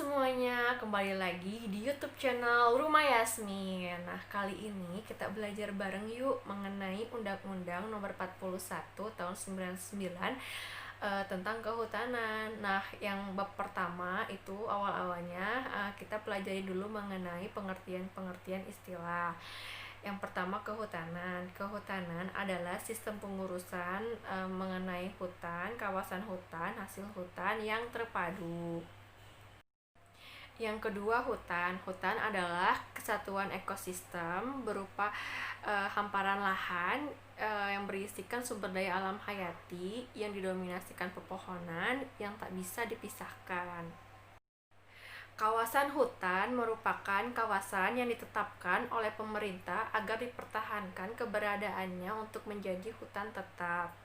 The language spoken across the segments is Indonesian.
semuanya, kembali lagi di YouTube channel Rumah Yasmin. Nah, kali ini kita belajar bareng yuk mengenai Undang-Undang Nomor 41 Tahun 99 tentang kehutanan. Nah, yang bab pertama itu awal-awalnya kita pelajari dulu mengenai pengertian-pengertian istilah. Yang pertama kehutanan. Kehutanan adalah sistem pengurusan mengenai hutan, kawasan hutan, hasil hutan yang terpadu. Yang kedua hutan. Hutan adalah kesatuan ekosistem berupa hamparan lahan yang berisikan sumber daya alam hayati yang didominasikan pepohonan yang tak bisa dipisahkan. Kawasan hutan merupakan kawasan yang ditetapkan oleh pemerintah agar dipertahankan keberadaannya untuk menjadi hutan tetap.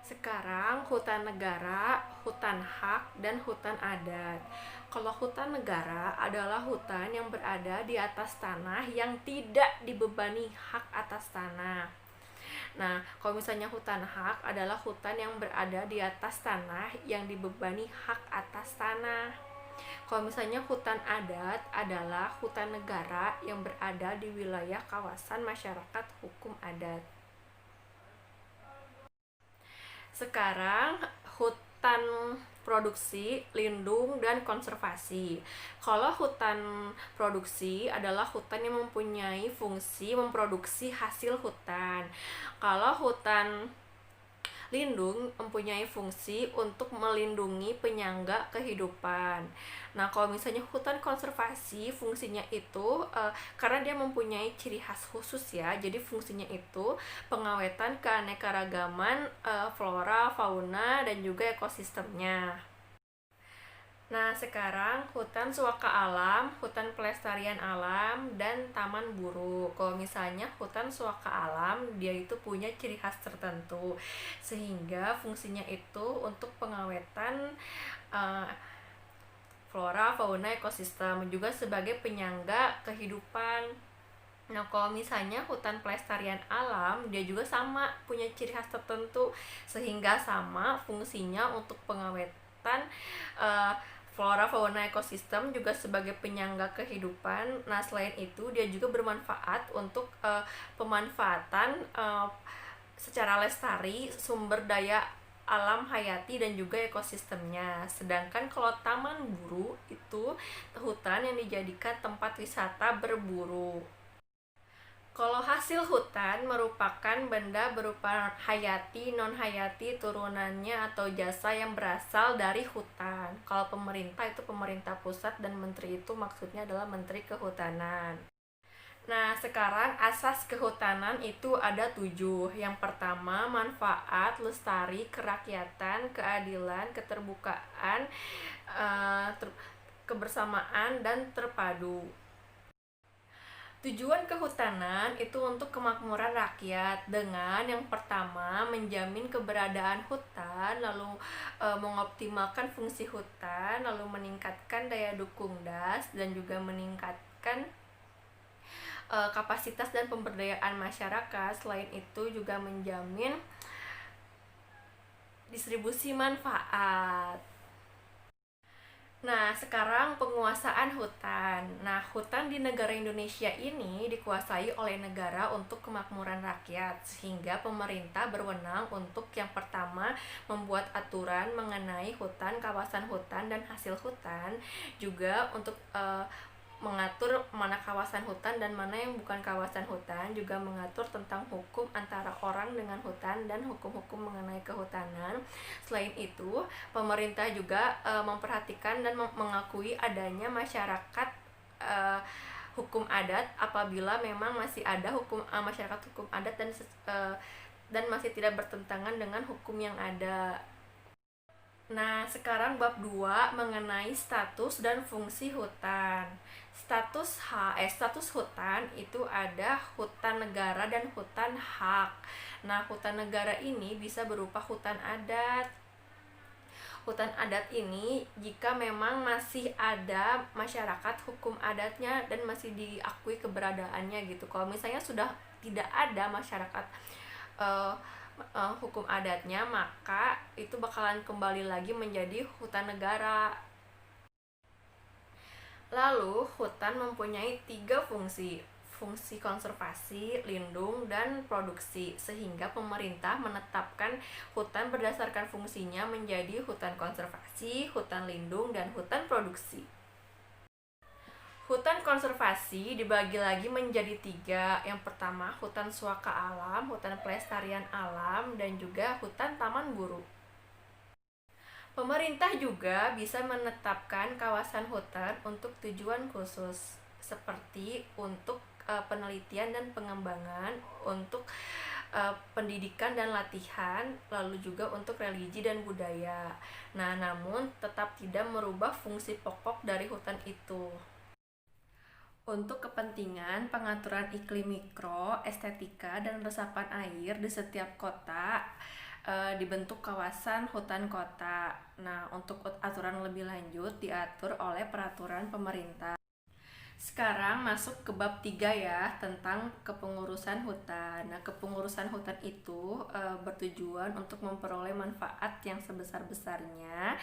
Sekarang hutan negara, hutan hak, dan hutan adat. Kalau hutan negara adalah hutan yang berada di atas tanah yang tidak dibebani hak atas tanah. Nah, kalau misalnya hutan hak adalah hutan yang berada di atas tanah yang dibebani hak atas tanah. Kalau misalnya hutan adat adalah hutan negara yang berada di wilayah kawasan masyarakat hukum adat. Sekarang hutan produksi, lindung, dan konservasi. Kalau hutan produksi adalah hutan yang mempunyai fungsi memproduksi hasil hutan. Kalau hutan lindung mempunyai fungsi untuk melindungi penyangga kehidupan. Nah, kalau misalnya hutan konservasi, fungsinya itu karena dia mempunyai ciri khas khusus ya. Jadi fungsinya itu pengawetan keanekaragaman flora, fauna, dan juga ekosistemnya. Nah, sekarang hutan suaka alam, hutan pelestarian alam, dan taman burung. Kalau misalnya hutan suaka alam, dia itu punya ciri khas tertentu, sehingga fungsinya itu untuk pengawetan uh, flora, fauna, ekosistem, juga sebagai penyangga kehidupan. Nah, kalau misalnya hutan pelestarian alam, dia juga sama punya ciri khas tertentu, sehingga sama fungsinya untuk pengawetan uh, flora, fauna, ekosistem, juga sebagai penyangga kehidupan. Nah, selain itu dia juga bermanfaat untuk pemanfaatan secara lestari sumber daya alam hayati dan juga ekosistemnya. Sedangkan kalau taman buru itu hutan yang dijadikan tempat wisata berburu. Kalau hasil hutan merupakan benda berupa hayati, non-hayati, turunannya atau jasa yang berasal dari hutan. Kalau pemerintah itu pemerintah pusat dan menteri itu maksudnya adalah menteri kehutanan. Nah, sekarang asas kehutanan itu ada 7. Yang pertama, manfaat, lestari, kerakyatan, keadilan, keterbukaan, kebersamaan, dan terpadu. Tujuan kehutanan itu untuk kemakmuran rakyat dengan yang pertama menjamin keberadaan hutan, lalu mengoptimalkan fungsi hutan, lalu meningkatkan daya dukung das dan juga meningkatkan kapasitas dan pemberdayaan masyarakat. Selain itu juga menjamin distribusi manfaat. Nah, sekarang penguasaan hutan. Nah, hutan di negara Indonesia ini dikuasai oleh negara untuk kemakmuran rakyat, sehingga pemerintah berwenang untuk yang pertama membuat aturan mengenai hutan, kawasan hutan, dan hasil hutan, juga untuk mengatur mana kawasan hutan dan mana yang bukan kawasan hutan, juga mengatur tentang hukum antara orang dengan hutan dan hukum-hukum mengenai kehutanan. Selain itu, pemerintah juga memperhatikan dan mengakui adanya masyarakat hukum adat apabila memang masih ada hukum masyarakat hukum adat dan masih tidak bertentangan dengan hukum yang ada. Nah, sekarang bab 2 mengenai status dan fungsi hutan. Status hutan itu ada hutan negara dan hutan hak. Nah, hutan negara ini bisa berupa hutan adat. Hutan adat ini jika memang masih ada masyarakat hukum adatnya dan masih diakui keberadaannya gitu. Kalau misalnya sudah tidak ada masyarakat hukum adatnya, maka itu bakalan kembali lagi menjadi hutan negara. Lalu, hutan mempunyai 3 fungsi. Fungsi konservasi, lindung, dan produksi, sehingga pemerintah menetapkan hutan berdasarkan fungsinya menjadi hutan konservasi, hutan lindung, dan hutan produksi. Hutan konservasi dibagi lagi menjadi 3. Yang pertama, hutan suaka alam, hutan pelestarian alam, dan juga hutan taman guru. Pemerintah juga bisa menetapkan kawasan hutan untuk tujuan khusus, seperti untuk penelitian dan pengembangan, untuk pendidikan dan latihan, lalu juga untuk religi dan budaya. Nah, namun tetap tidak merubah fungsi pokok dari hutan itu. Untuk kepentingan pengaturan iklim mikro, estetika, dan resapan air di setiap kota, dibentuk kawasan hutan kota. Nah, untuk aturan lebih lanjut diatur oleh peraturan pemerintah. Sekarang masuk ke bab 3 ya, tentang kepengurusan hutan. Nah, kepengurusan hutan itu bertujuan untuk memperoleh manfaat yang sebesar-besarnya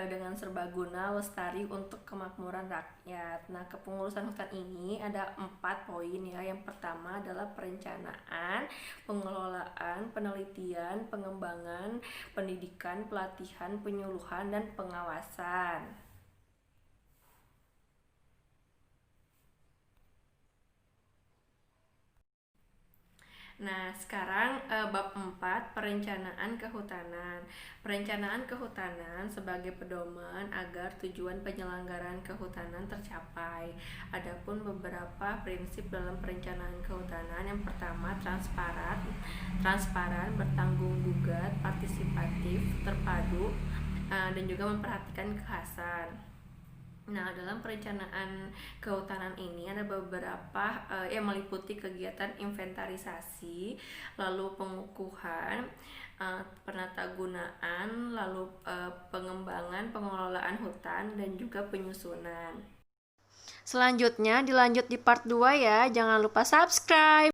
dengan serbaguna, lestari untuk kemakmuran rakyat. Nah, kepengurusan hutan ini ada 4 poin ya. Yang pertama adalah perencanaan, pengelolaan, penelitian, pengembangan, pendidikan, pelatihan, penyuluhan, dan pengawasan. Nah, sekarang bab 4, perencanaan kehutanan. Perencanaan kehutanan sebagai pedoman agar tujuan penyelenggaraan kehutanan tercapai. Adapun beberapa prinsip dalam perencanaan kehutanan, yang pertama transparan, bertanggung gugat, partisipatif, terpadu, dan juga memperhatikan kekhasan. Nah, dalam perencanaan kehutanan ini ada beberapa yang meliputi kegiatan inventarisasi, lalu pengukuhan, penatagunaan, lalu pengembangan, pengelolaan hutan, dan juga penyusunan. Selanjutnya dilanjut di part 2 ya. Jangan lupa subscribe.